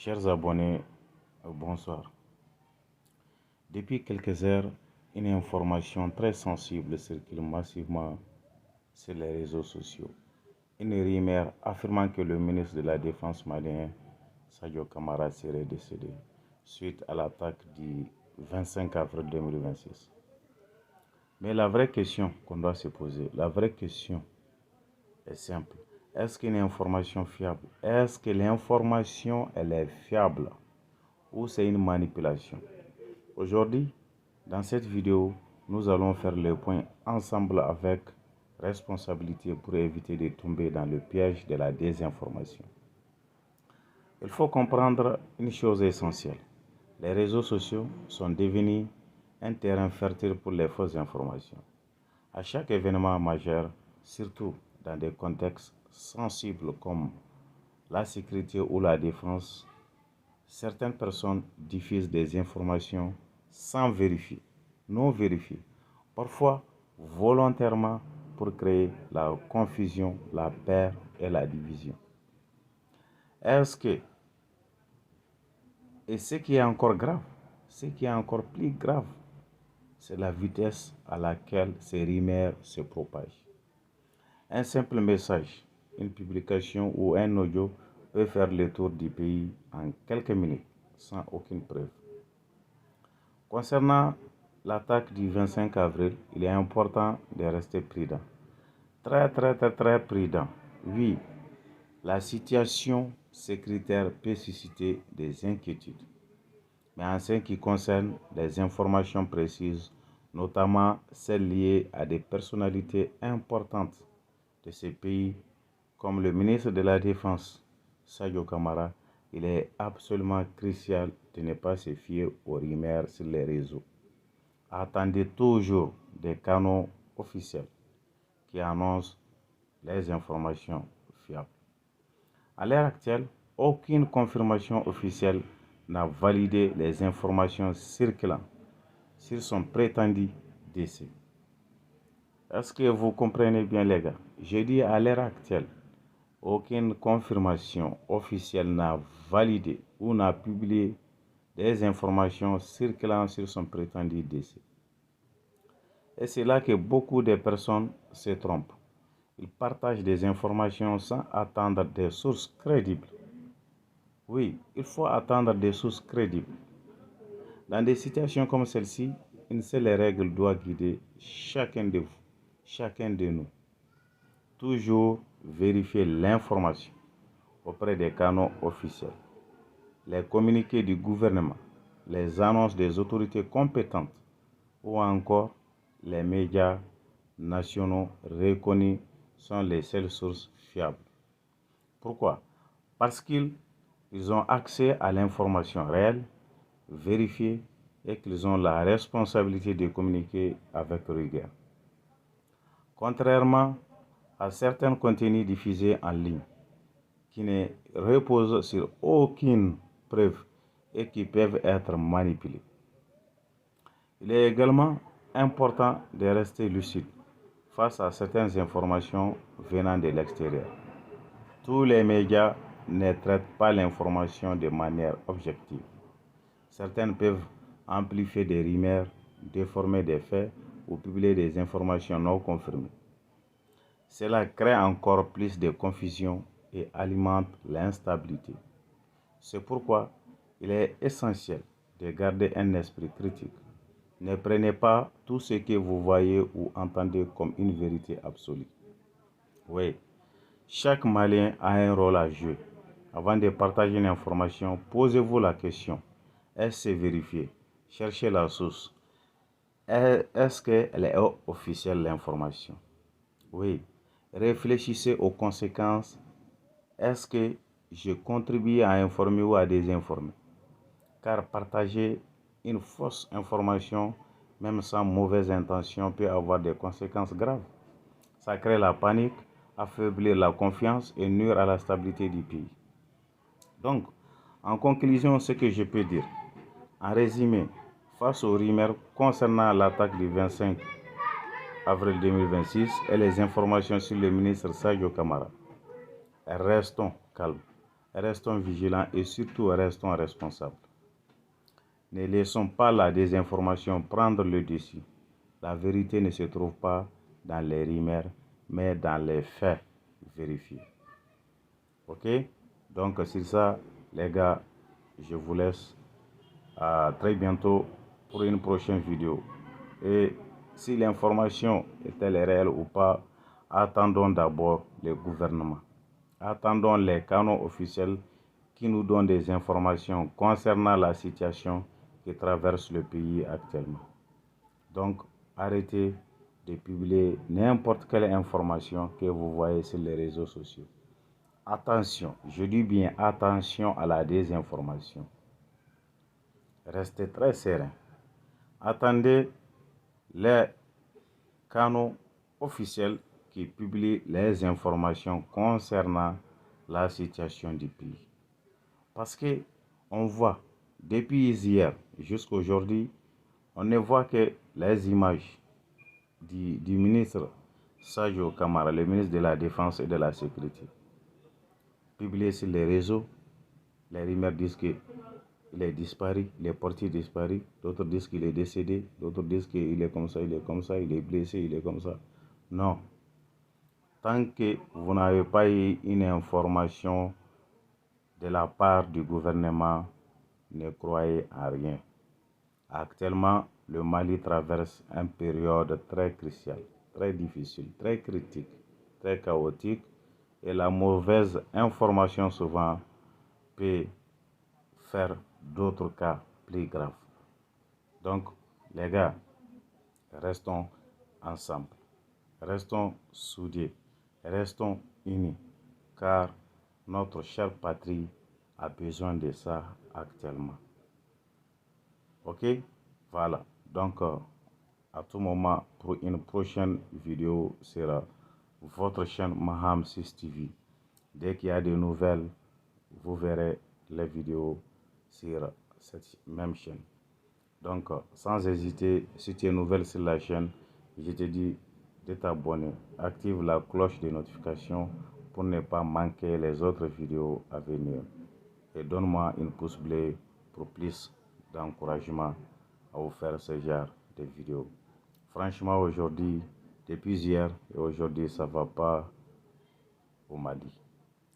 Chers abonnés, bonsoir. Depuis quelques heures, une information très sensible circule massivement sur les réseaux sociaux. Une rumeur affirmant que le ministre de la Défense malien, Sadio Camara, serait décédé suite à l'attaque du 25 avril 2026. Mais la vraie question qu'on doit se poser, la vraie question est simple. Est-ce qu'une information fiable? Est-ce que l'information, elle est fiable? Ou c'est une manipulation? Aujourd'hui, dans cette vidéo, nous allons faire le point ensemble avec responsabilité pour éviter de tomber dans le piège de la désinformation. Il faut comprendre une chose essentielle. Les réseaux sociaux sont devenus un terrain fertile pour les fausses informations. À chaque événement majeur, surtout dans des contextes sensibles comme la sécurité ou la défense, certaines personnes diffusent des informations sans vérifier, non vérifiées, parfois volontairement pour créer la confusion, la peur et la division. Et ce qui est encore grave, ce qui est encore plus grave, c'est la vitesse à laquelle ces rumeurs se propagent. Un simple message, une publication ou un audio peut faire le tour du pays en quelques minutes sans aucune preuve. Concernant l'attaque du 25 avril, il est important de rester prudent. Très prudent. Oui, la situation sécuritaire peut susciter des inquiétudes. Mais en ce qui concerne les informations précises, notamment celles liées à des personnalités importantes de ces pays, comme le ministre de la Défense, Sadio Camara, il est absolument crucial de ne pas se fier aux rumeurs sur les réseaux. Attendez toujours des canaux officiels qui annoncent les informations fiables. À l'heure actuelle, aucune confirmation officielle n'a validé les informations circulant sur son prétendu décès. Est-ce que vous comprenez bien, les gars? Je dis à l'heure actuelle, aucune confirmation officielle n'a validé ou n'a publié des informations circulant sur son prétendu décès. Et c'est là que beaucoup de personnes se trompent. Ils partagent des informations sans attendre des sources crédibles. Oui, il faut attendre des sources crédibles. Dans des situations comme celle-ci, une seule règle doit guider chacun de vous, chacun de nous. Toujours vérifier l'information auprès des canaux officiels, les communiqués du gouvernement, les annonces des autorités compétentes ou encore les médias nationaux reconnus sont les seules sources fiables. Pourquoi? Parce qu'ils ont accès à l'information réelle, vérifiée, et qu'ils ont la responsabilité de communiquer avec rigueur. Contrairement à certains contenus diffusés en ligne, qui ne reposent sur aucune preuve et qui peuvent être manipulés. Il est également important de rester lucide face à certaines informations venant de l'extérieur. Tous les médias ne traitent pas l'information de manière objective. Certaines peuvent amplifier des rumeurs, déformer des faits ou publier des informations non confirmées. Cela crée encore plus de confusion et alimente l'instabilité. C'est pourquoi il est essentiel de garder un esprit critique. Ne prenez pas tout ce que vous voyez ou entendez comme une vérité absolue. Oui, chaque Malien a un rôle à jouer. Avant de partager une information, posez-vous la question. Est-ce vérifié? Cherchez la source. Est-ce qu'elle est officielle, l'information? Oui. Réfléchissez aux conséquences. Est-ce que je contribue à informer ou à désinformer? Car partager une fausse information, même sans mauvaise intention, peut avoir des conséquences graves. Ça crée la panique, affaiblir la confiance et nuire à la stabilité du pays. Donc, en conclusion, ce que je peux dire, en résumé, face aux rumeurs concernant l'attaque du 25 avril 2026 et les informations sur le ministre Sadio Camara, restons calmes, restons vigilants et surtout restons responsables. Ne laissons pas la désinformation prendre le dessus. La vérité ne se trouve pas dans les rumeurs, mais dans les faits vérifiés. Ok? Donc, sur ça, les gars, je vous laisse. À très bientôt pour une prochaine vidéo. Et si l'information est-elle réelle ou pas, attendons d'abord le gouvernement. Attendons les canaux officiels qui nous donnent des informations concernant la situation qui traverse le pays actuellement. Donc, arrêtez de publier n'importe quelle information que vous voyez sur les réseaux sociaux. Attention, je dis bien attention à la désinformation. Restez très serein. Attendez les canaux officiels qui publient les informations concernant la situation du pays. Parce que on voit, depuis hier jusqu'à aujourd'hui, on ne voit que les images du ministre Sadio Kamara, le ministre de la Défense et de la Sécurité, publiées sur les réseaux. Les rumeurs disent qu'il est disparu, il est parti disparu. D'autres disent qu'il est décédé. D'autres disent qu'il est comme ça, il est comme ça, il est blessé, il est comme ça. Non. Tant que vous n'avez pas eu une information de la part du gouvernement, ne croyez à rien. Actuellement, le Mali traverse une période très cruciale, très difficile, très critique, très chaotique. Et la mauvaise information souvent peut faire d'autres cas plus graves. Donc, les gars, restons ensemble, restons soudés, restons unis, car notre chère patrie a besoin de ça actuellement. Ok? Voilà. Donc, à tout moment, pour une prochaine vidéo sur votre chaîne Maham 6 TV. Dès qu'il y a des nouvelles, vous verrez les vidéos sur cette même chaîne. Donc, sans hésiter, si tu es nouvelle sur la chaîne, je te dis de t'abonner. Active la cloche de notification pour ne pas manquer les autres vidéos à venir. Et donne-moi une pouce bleu pour plus d'encouragement à vous faire ce genre de vidéos. Franchement, aujourd'hui, depuis hier et aujourd'hui, ça ne va pas au Mali.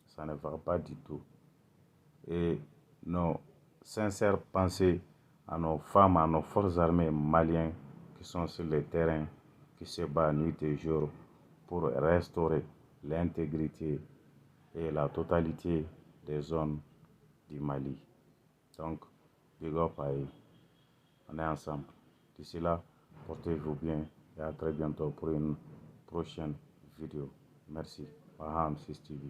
Ça ne va pas du tout. Et nos sincères pensées à nos femmes, à nos forces armées maliennes qui sont sur le terrain, qui se battent nuit et jour pour restaurer l'intégrité et la totalité des zones du Mali. Donc, big up à eux. On est ensemble. D'ici là, portez-vous bien et à très bientôt pour une prochaine vidéo. Merci. Maham 6 TV.